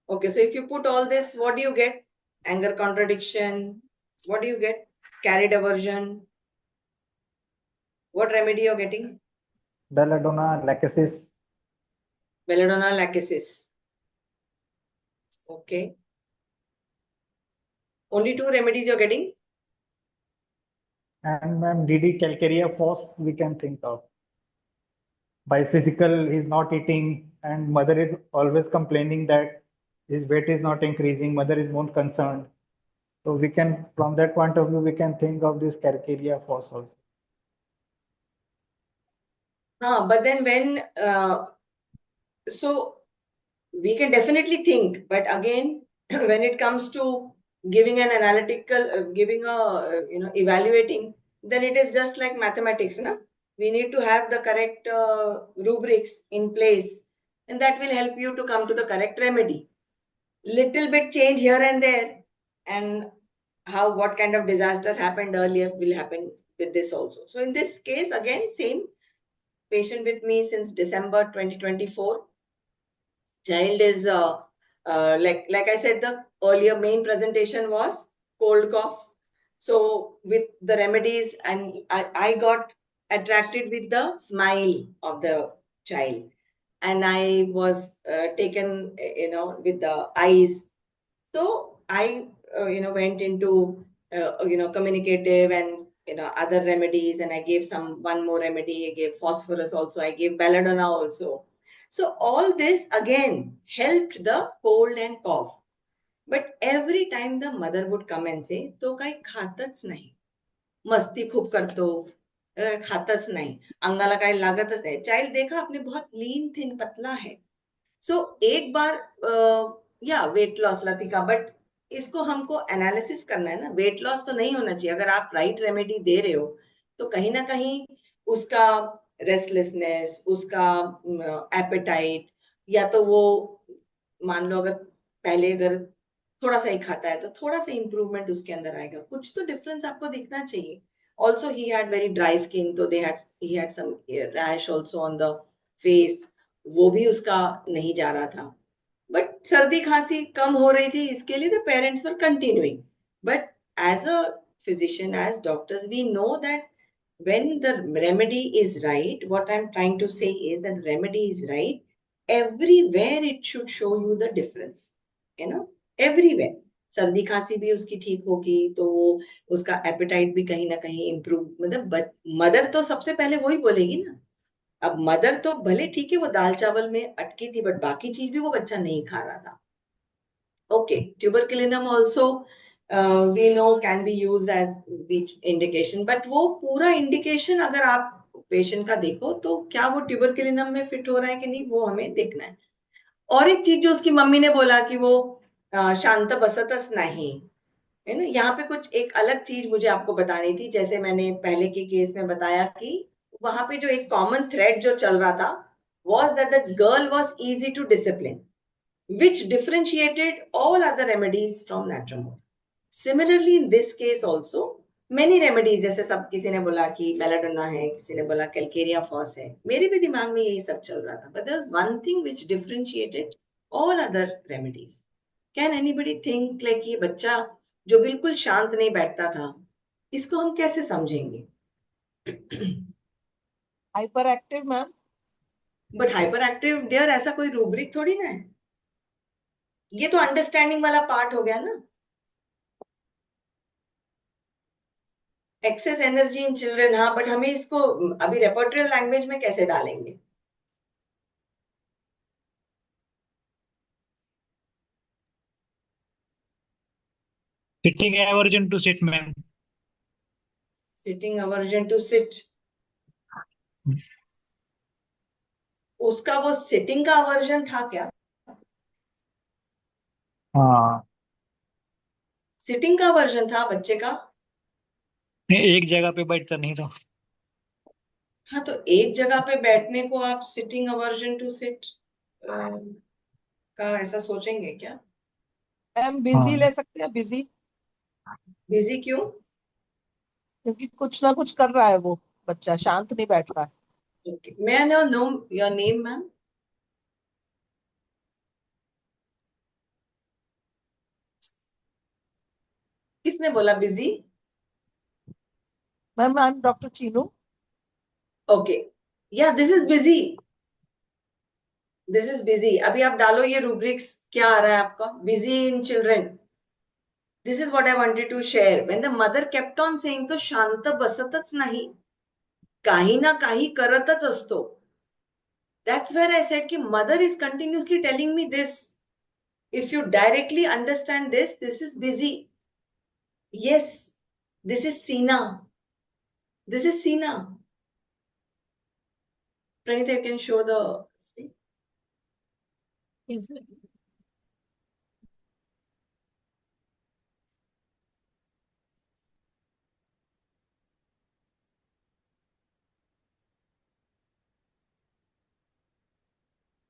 Okay. So if you put all this, what do you get? Anger contradiction. What do you get? Carried aversion. What remedy you're getting? Belladonna, lachesis. Belladonna lachesis. Okay. Only 2 remedies you're getting? And ma'am, DD calcarea phos we can think of. By physical, he's not eating, and mother is always complaining that his weight is not increasing. Mother is more concerned. So we can, from that point of view, we can think of this calcarea phos also. But then when so we can definitely think, but again, when it comes to giving an analytical, giving a evaluating, then it is just like mathematics, na? We need to have the correct rubrics in place, and that will help you to come to the correct remedy. Little bit change here and there, and what kind of disaster happened earlier will happen with this also. So in this case, again, same patient with me since December 2024. Child is like I said, the earlier main presentation was cold cough. So with the remedies, and I got attracted with the smile of the child, and I was taken with the eyes. So I went into communicative and other remedies, and I gave one more remedy. I gave phosphorus also. I gave belladonna also. So all this again helped the cold and cough. But every time the mother would come and say, तो काही खातच नाही, मस्ती खूप करतो, खातच नाही, अंगाला काही लागतच नाही. चाइल्ड देखा आपने बहुत लीन थिन पतला है. सो एक बार या वेट लॉस लतिका, बट इसको हमको एनालिसिस करना है ना. वेट लॉस तो नहीं होना चाहिए. अगर आप राइट रेमेडी दे रहे हो तो कहीं ना कहीं उसका रेस्टलेसनेस, उसका एपेटाइट, या तो वो मान लो अगर पहले अगर थोड़ा सा ही खाता है तो थोड़ा सा इंप्रूवमेंट उसके अंदर आएगा. कुछ तो डिफरेंस आपको दिखना चाहिए. Also he had very dry skin, तो he had some rash also on the face. वो भी उसका नहीं जा रहा था. बट सर्दी खांसी कम हो रही थी, इसके लिए the parents were continuing. But as a physician, as doctors, we know that when the remedy is right, what I'm trying to say is that remedy is right, everywhere it should show you the difference, everywhere. सर्दी खांसी भी उसकी ठीक होगी तो वो उसका apatite भी कहीं ना कहीं इम्प्रूव, मतलब मदर तो सबसे पहले वही बोलेगी ना. अब मदर तो भले ठीक है वो दाल चावल में अटकी थी, बट बाकी चीज भी वो बच्चा नहीं खा रहा था. Okay. Tuberculinum also we know can be use as which indication, but वो पूरा इंडिकेशन अगर आप पेशेंट का देखो तो क्या वो ट्यूबरकुलिनम में फिट हो रहा है कि नहीं, वो हमें देखना है. और एक चीज जो उसकी मम्मी ने बोला कि वो शांत बसतस नहीं है ना, यहाँ पे कुछ एक अलग चीज मुझे आपको बतानी थी. जैसे मैंने पहले के केस में बताया कि वहां पे जो एक कॉमन थ्रेड जो चल रहा था was that the girl was easy to discipline, which differentiated all other remedies from Natramol. Similarly, in this case also, many remedies, जैसे सब किसी ने बोला कि बेलाडोना है, किसी ने बोला कैल्केरिया फॉस है, मेरे भी दिमाग में यही सब चल रहा था. But there was one thing which differentiated all other remedies. Can anybody think like ये बच्चा जो बिल्कुल शांत नहीं बैठता था, इसको हम कैसे समझेंगे? Hyperactive ma'am. But hyperactive dear ऐसा कोई रूब्रिक थोड़ी ना है, ये तो अंडरस्टैंडिंग वाला पार्ट हो गया ना। एक्सेस एनर्जी इन चिल्ड्रन, हाँ, बट हमें इसको अभी रेपर्टरी लैंग्वेज में कैसे डालेंगे? Sitting aversion to sit, ma'am. Sitting aversion to sit, उसका वो सिटिंग का अवर्जन था क्या? हाँ, सिटिंग का वर्जन था बच्चे का? एक जगह पे बैठकर नहीं तो। हाँ, तो एक जगह पे बैठने को आप सिटिंग अवर्जन टू सिट का ऐसा सोचेंगे क्या? मैम बिजी हाँ, ले सकते हैं, बिजी, बिजी क्यों? क्योंकि कुछ ना कुछ कर रहा है वो बच्चा, शांत नहीं बैठ रहा है। Okay. May I now know your name, ma'am? किसने बोला busy? Ma'am I am doctor Chinu. Okay, yeah this is busy, this is busy. अभी आप डालो ये रूब्रिक्स, क्या आ रहा है आपका? Busy in children, this is what I wanted to share. When the mother kept on saying, तो शांत बसतच नाही, काही ना काही करतच असतो. That's where I said ki mother is continuously telling me this. If you directly understand this, this is busy. Yes, this is Sina. This is Sina. Pranita, you can show the thing. Yes, ma'am.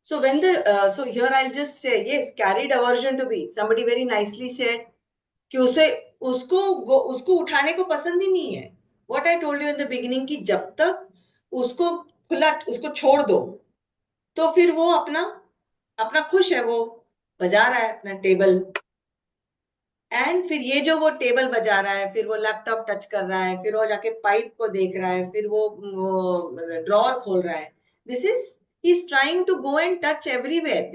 So when so here I'll just say, yes, carried aversion to be. Somebody very nicely said कि उसको उठाने को पसंद ही नहीं है. What I told you in the beginning कि जब तक उसको खुला, उसको छोड़ दो, तो फिर वो अपना खुश है, वो बजा रहा है अपना टेबल. एंड फिर ये जो वो टेबल बजा रहा है, फिर वो लैपटॉप टच कर रहा है, फिर वो जाके पाइप को देख रहा है, फिर वो ड्रॉअर खोल रहा है. This is, he is trying to go and touch everywhere.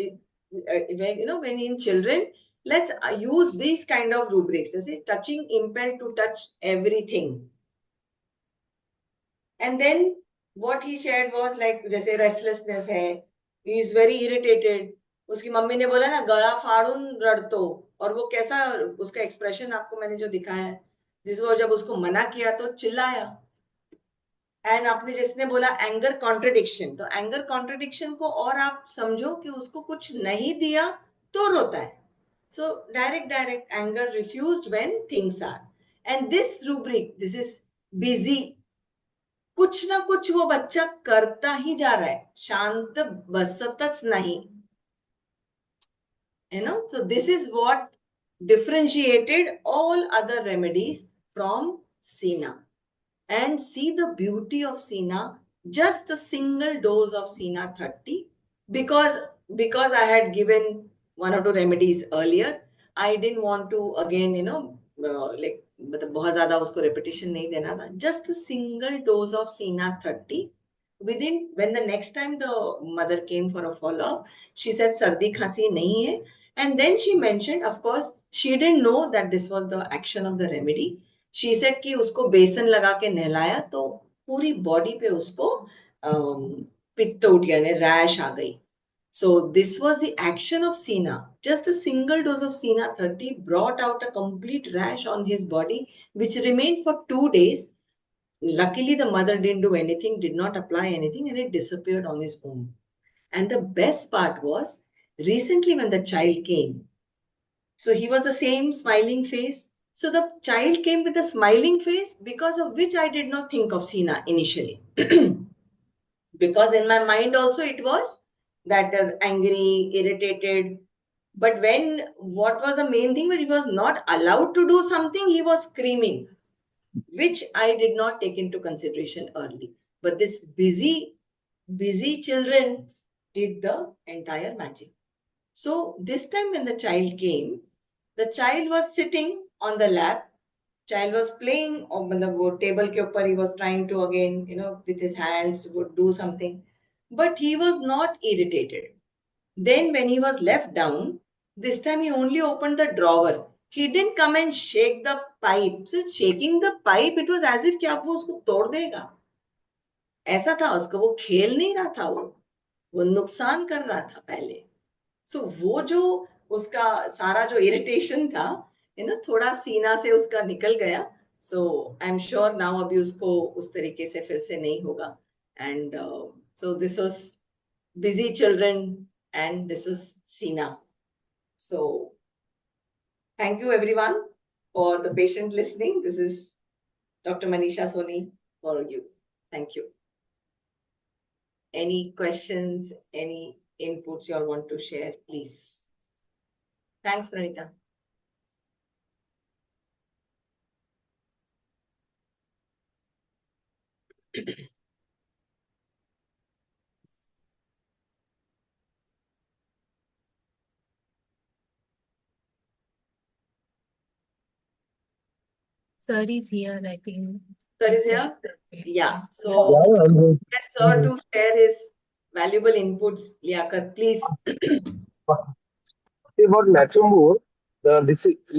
You know, when in children, let's use these kind of rubrics. This is touching impelled to touch everything. And then what he shared was like, जैसे restlessness है, he is very irritated. उसकी mummy ने बोला ना, गला फाड़ून रड़तो, और वो कैसा, उसका एक्सप्रेशन आपको मैंने जो दिखाया है, जिस वो जब उसको मना किया तो चिल्लाया. एंड आपने जिसने बोला एंगर कॉन्ट्रडिक्शन, तो एंगर कॉन्ट्रडिक्शन को और आप समझो कि उसको कुछ नहीं दिया तो रोता है. So direct anger refused when things are. And this rubric, this is busy. कुछ ना कुछ वो बच्चा करता ही जा रहा है, शांत बसतच नहीं. You know, so this is what differentiated all other remedies from Sina. And see the beauty of Sina, just a single dose of Sina 30, because I had given one or two remedies earlier, I didn't want to again, you know, like मतलब बहुत ज्यादा उसको repetition नहीं देना था. Just a single dose of Sina 30. Within, when the next time the mother came for a follow-up, she said सर्दी खांसी नहीं है. And then she mentioned, of course, she didn't know that this was the action of the remedy. She said कि उसको बेसन लगा के नहलाया तो पूरी बॉडी पे उसको पित्त उठ गया, रैश आ गई. So this was the action of Sina. Just a single dose of Sina 30 brought out a complete rash on his body, which remained for 2 days. Luckily, the mother didn't do anything, did not apply anything, and it disappeared on his own. And the best part was, recently when the child came, so he was the same smiling face. So the child came with a smiling face, because of which I did not think of Sina initially. Because in my mind also it was that angry, irritated. But when, what was the main thing, when he was not allowed to do something, he was screaming, which I did not take into consideration early. But this busy children did the entire magic. So this time when the child came, the child was sitting on the lap, child was playing on the table ke upar, he was trying to again, you know, with his hands would do something. but he was not irritated. Then when he was left down, this time he only opened the drawer. He didn't come and shake the pipe. So shaking the pipe, it was as if कि आप वो उसको तोड़ देगा. ऐसा था उसका, वो खेल नहीं रहा था, वो नुकसान कर रहा था पहले. सो वो जो उसका सारा जो इरिटेशन था, थोड़ा सीना से उसका निकल गया. सो आई एम श्योर नाउ अभी उसको उस तरीके से फिर से नहीं होगा. And so this was busy children, and this was Sina. So thank you everyone for the patient listening. This is Dr. Manisha Soni for you. Thank you. Any questions, any inputs you all want to share, please. Thanks, Pranita. Sir is here, I think. Sir If is here? sir- Yeah. So Yeah, I'm good. request sir to share his valuable inputs. Liaquat, please. See about Natumur,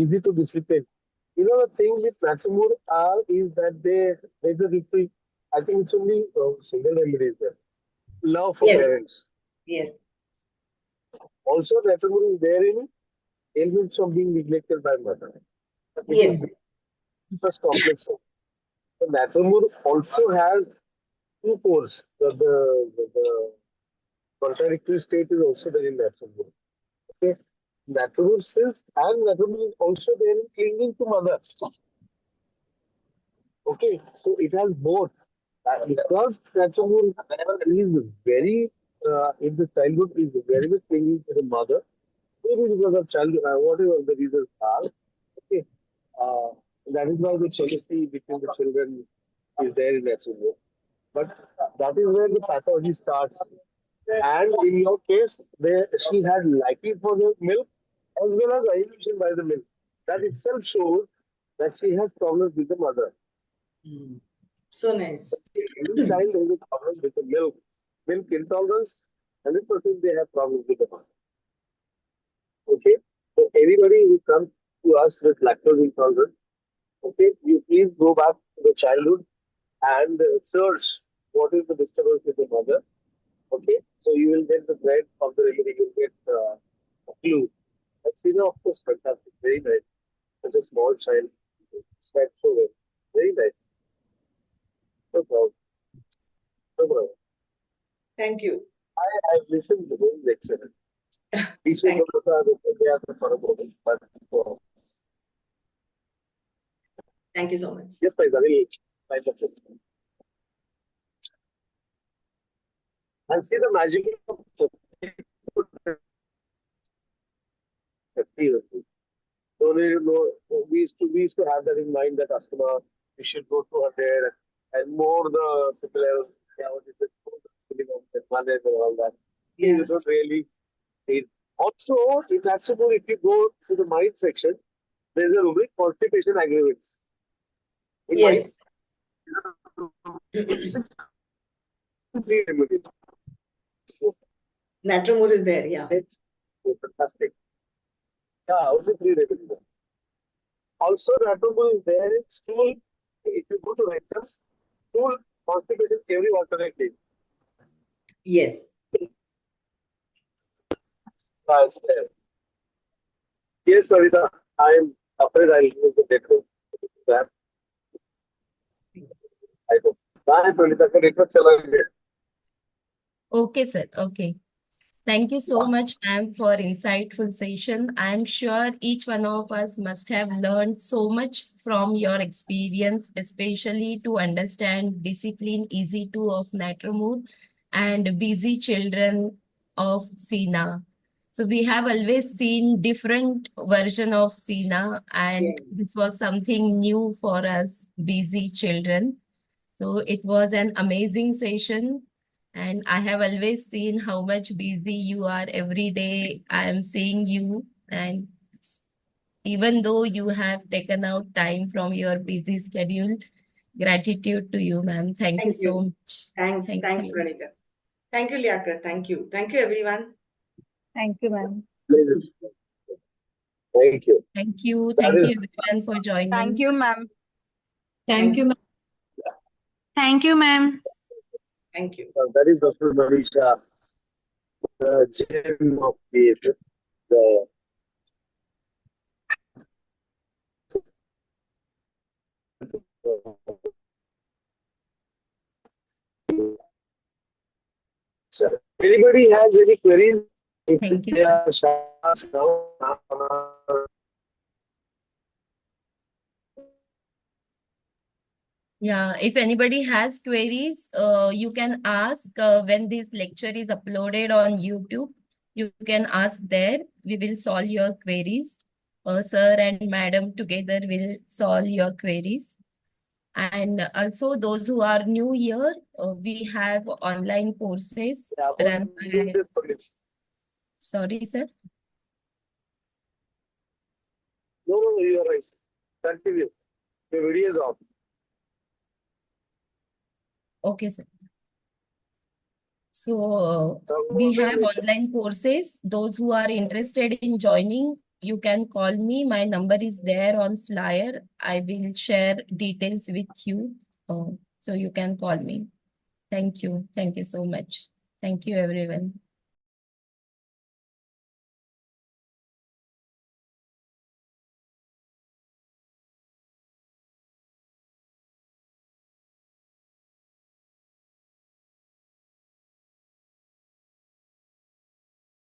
easy to discipline. You know the thing with Natumur are is that there's a repeat. I think it's only single remedy is there. Love for Yes. parents. Yes. Also, Natumur is there in elements of being neglected by mother. Which Yes. is first complex. So Natumur also has two pores. The contradictory state is also there in Natumur. Okay. Natural sense and natural is also there in clinging to mother. Okay, so it has both. Because natural is very in the childhood is very much clinging to the mother. Maybe because of childhood, whatever the reasons are. Okay, uh, that is why the jealousy between the children is there in natural. But that is where the pathology starts. And in your case, she had liking for the milk as well as evolution by the milk. That itself shows that she has problems with the mother. So nice. Any child has a problem with the milk intolerance, 100% they have problems with the mother. Okay, so anybody who comes to us with lactose intolerance, okay, you please go back to the childhood and search what is the disturbance with the mother. Okay, so you will get the thread of the remedy, you will get a clue. That's of course fantastic, very nice. Such a small child, it's quite so well. Very nice. No problem. No problem. Thank you. I have listened to the whole lecture. Thank you. Thank you so much. Yes, I will. And see the magic of so we used to have that in mind that Asthma, we should go to her there and more the similar, what is it, feeling of the planet and all that. You Yes. don't really need. Also, in Natumur, if you go to the mind section, there's a rubric constipation aggravates. In Yes. three remedies. Natromur is there, yeah. Fantastic. Yeah, only three remedies. Also, Natumur is there in stool. If you go to rectum, stool constipation every alternate day. Yes. It's there. Yes, Savita, I am afraid I'll use the network. I hope. Bye, Savita. The network chala gaya. Okay, sir. Okay. Thank you so much, ma'am, for insightful session. I'm sure each one of us must have learned so much from your experience, especially to understand discipline easy to of Natromur and busy children of Sina. So we have always seen different version of Sina, and this was something new for us, busy children. So it was an amazing session. And I have always seen how much busy you are every day. I am seeing you, and even though you have taken out time from your busy schedule, gratitude to you, ma'am. Thank you Thank you. so much. Thanks. Thank Thanks, you. Pranita. Thank you, Liaquat. Thank you. Thank you, everyone. Thank you, ma'am. Thank you. Thank you. That Thank is, you everyone for joining. Thank you, ma'am. Thank you. Thank you, ma'am. Thank you. that is Dr. Manisha, the gem of creation, the so, anybody has any queries? If Thank you, they sir. are asked now, Yeah, if anybody has queries, you can ask when this lecture is uploaded on YouTube. You can ask there. We will solve your queries. Sir and madam together will solve your queries. And also those who are new here, we have online courses run by, sorry, sir. no, you are right. Continue. The video is off. Okay, sir. So we have online courses. Those who are interested in joining, you can call me. My number is there on flyer. I will share details with you. So you can call me. Thank you. Thank you so much. Thank you, everyone.